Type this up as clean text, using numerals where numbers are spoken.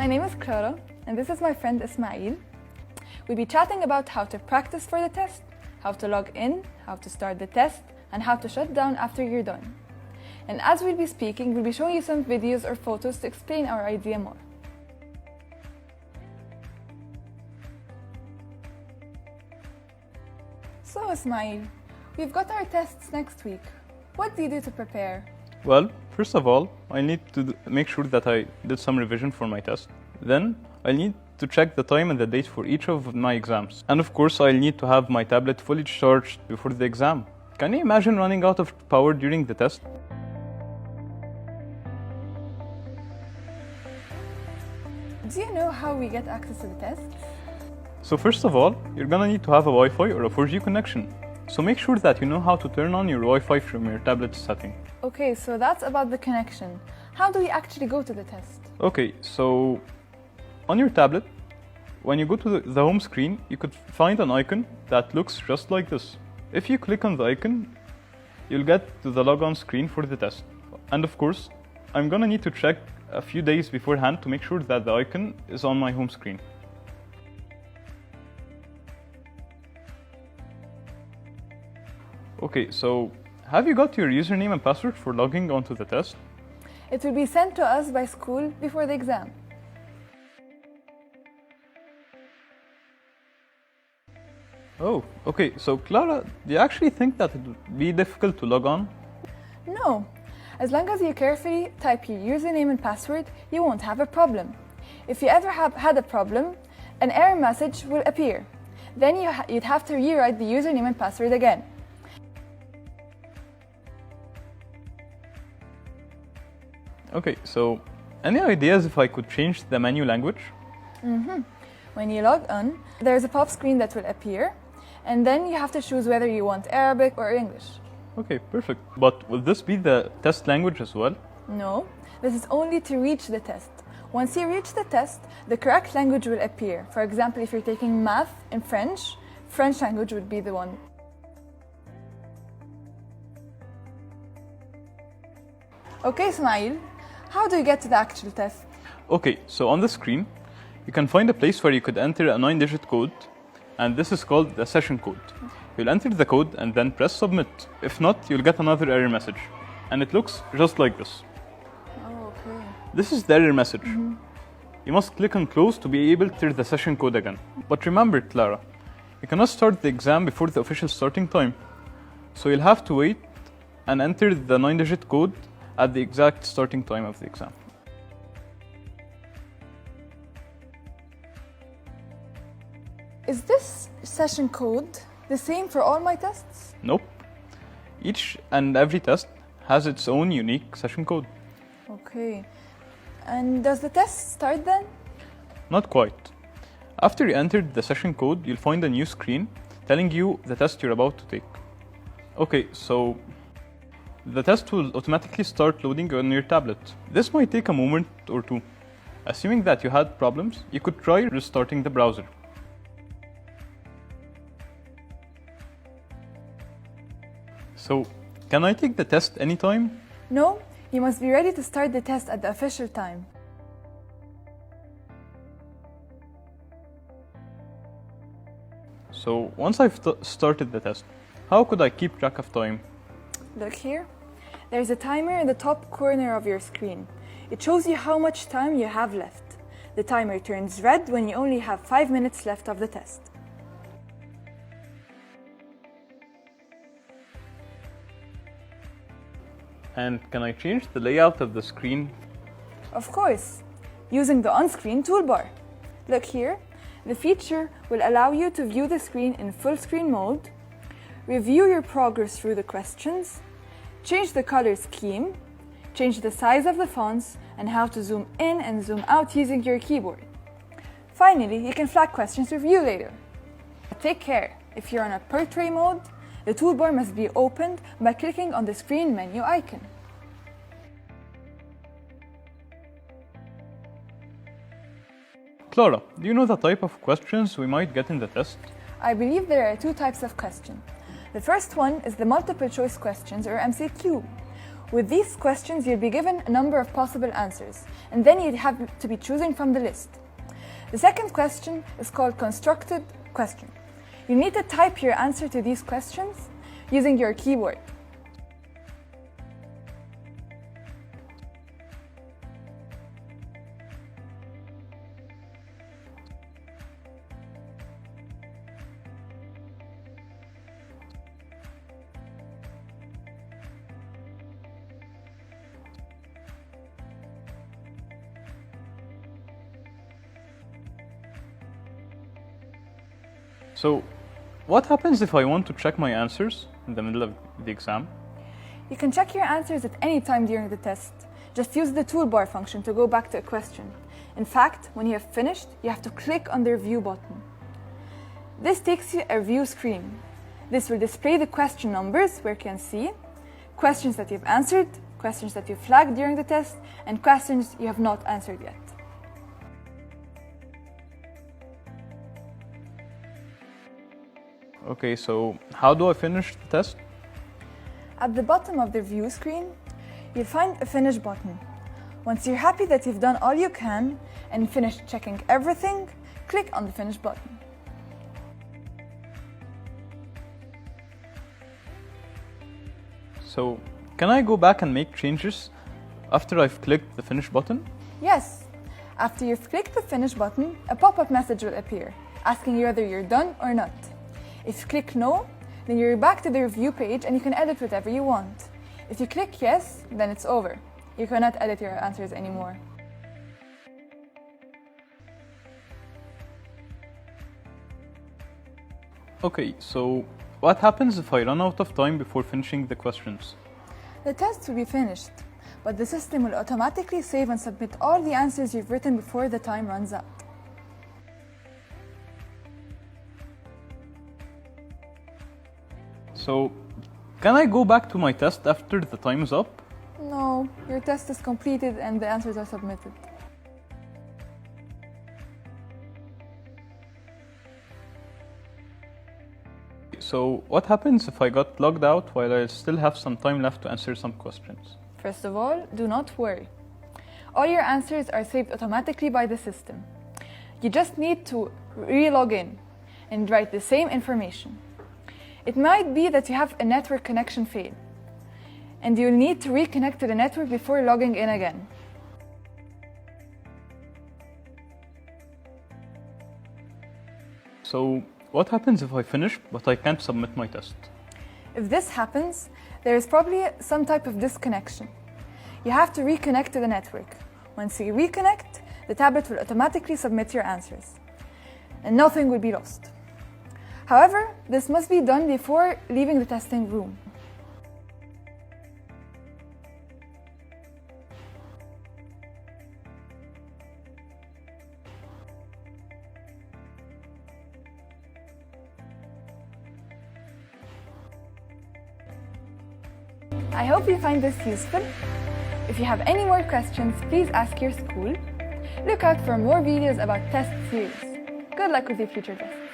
My name is Clara, and this is my friend Ismail. We'll be chatting about how to practice for the test, how to log in, how to start the test, and how to shut down after you're done. And as we'll be speaking, we'll be showing you some videos or photos to explain our idea more. So Ismail, we've got our tests next week. What do you do to prepare? Well, first of all, I need to make sure that I did some revision for my test. Then, I need to check the time and the date for each of my exams. And of course, I'll need to have my tablet fully charged before the exam. Can you imagine running out of power during the test? Do you know how we get access to the test? So first of all, you're gonna need to have a Wi-Fi or a 4G connection. So make sure that you know how to turn on your Wi-Fi from your tablet setting. Okay, so that's about the connection. How do we actually go to the test? Okay, so on your tablet, when you go to the home screen, you could find an icon that looks just like this. If you click on the icon, you'll get to the logon screen for the test. And of course, I'm gonna need to check a few days beforehand to make sure that the icon is on my home screen. Okay, so have you got your username and password for logging onto the test? It will be sent to us by school before the exam. Oh, okay, so Clara, do you actually think that it would be difficult to log on? No. As long as you carefully type your username and password, you won't have a problem. If you ever have had a problem, an error message will appear. Then you'd have to rewrite the username and password again. Okay, so any ideas if I could change the menu language? When you log on, there's a pop screen that will appear, and then you have to choose whether you want Arabic or English. Okay, perfect. But will this be the test language as well? No, this is only to reach the test. Once you reach the test, the correct language will appear. For example, if you're taking math in French, French language would be the one. Okay, Ismail, how do you get to the actual test? Okay, so on the screen, you can find a place where you could enter a 9-digit code, and this is called the session code. You'll enter the code and then press submit. If not, you'll get another error message. And it looks just like this. Oh, okay. This is the error message. You must click on close to be able to enter the session code again. But remember, Clara, you cannot start the exam before the official starting time. So you'll have to wait and enter the 9-digit code at the exact starting time of the exam. Is this session code the same for all my tests? Nope. Each and every test has its own unique session code. Okay. And does the test start then? Not quite. After you entered the session code, you'll find a new screen telling you the test you're about to take. Okay, so the test will automatically start loading on your tablet. This might take a moment or two. Assuming that you had problems, you could try restarting the browser. So, can I take the test anytime? No, you must be ready to start the test at the official time. So, once I've started the test, how could I keep track of time? Look here. There's a timer in the top corner of your screen. It shows you how much time you have left. The timer turns red when you only have 5 minutes left of the test. And can I change the layout of the screen? Of course, using the Onscreen toolbar. Look here. The feature will allow you to view the screen in full screen mode, review your progress through the questions, change the color scheme, change the size of the fonts, and how to zoom in and zoom out using your keyboard. Finally, you can flag questions to review later. Take care, if you're on a portrait mode, the toolbar must be opened by clicking on the screen menu icon. Clara, do you know the type of questions we might get in the test? I believe there are 2 types of questions. The first one is the multiple choice questions, or MCQ. With these questions, you'll be given a number of possible answers, and then you'd have to be choosing from the list. The second question is called constructed question. You need to type your answer to these questions using your keyboard. So, what happens if I want to check my answers in the middle of the exam? You can check your answers at any time during the test. Just use the toolbar function to go back to a question. In fact, when you have finished, you have to click on the review button. This takes you a review screen. This will display the question numbers where you can see questions that you've answered, questions that you flagged during the test, and questions you have not answered yet. Okay, so how do I finish the test? At the bottom of the view screen, you'll find a finish button. Once you're happy that you've done all you can and finished checking everything, click on the finish button. So, can I go back and make changes after I've clicked the finish button? Yes. After you've clicked the finish button, a pop-up message will appear, asking you whether you're done or not. If you click no, then you're back to the review page and you can edit whatever you want. If you click yes, then it's over. You cannot edit your answers anymore. Okay, so what happens if I run out of time before finishing the questions? The test will be finished, but the system will automatically save and submit all the answers you've written before the time runs out. So, can I go back to my test after the time is up? No, your test is completed and the answers are submitted. So, what happens if I got logged out while I still have some time left to answer some questions? First of all, do not worry. All your answers are saved automatically by the system. You just need to re-log in and write the same information. It might be that you have a network connection fail, and you'll need to reconnect to the network before logging in again. So, what happens if I finish but I can't submit my test? If this happens, there is probably some type of disconnection. You have to reconnect to the network. Once you reconnect, the tablet will automatically submit your answers, and nothing will be lost. However, this must be done before leaving the testing room. I hope you find this useful. If you have any more questions, please ask your school. Look out for more videos about test series. Good luck with your future tests.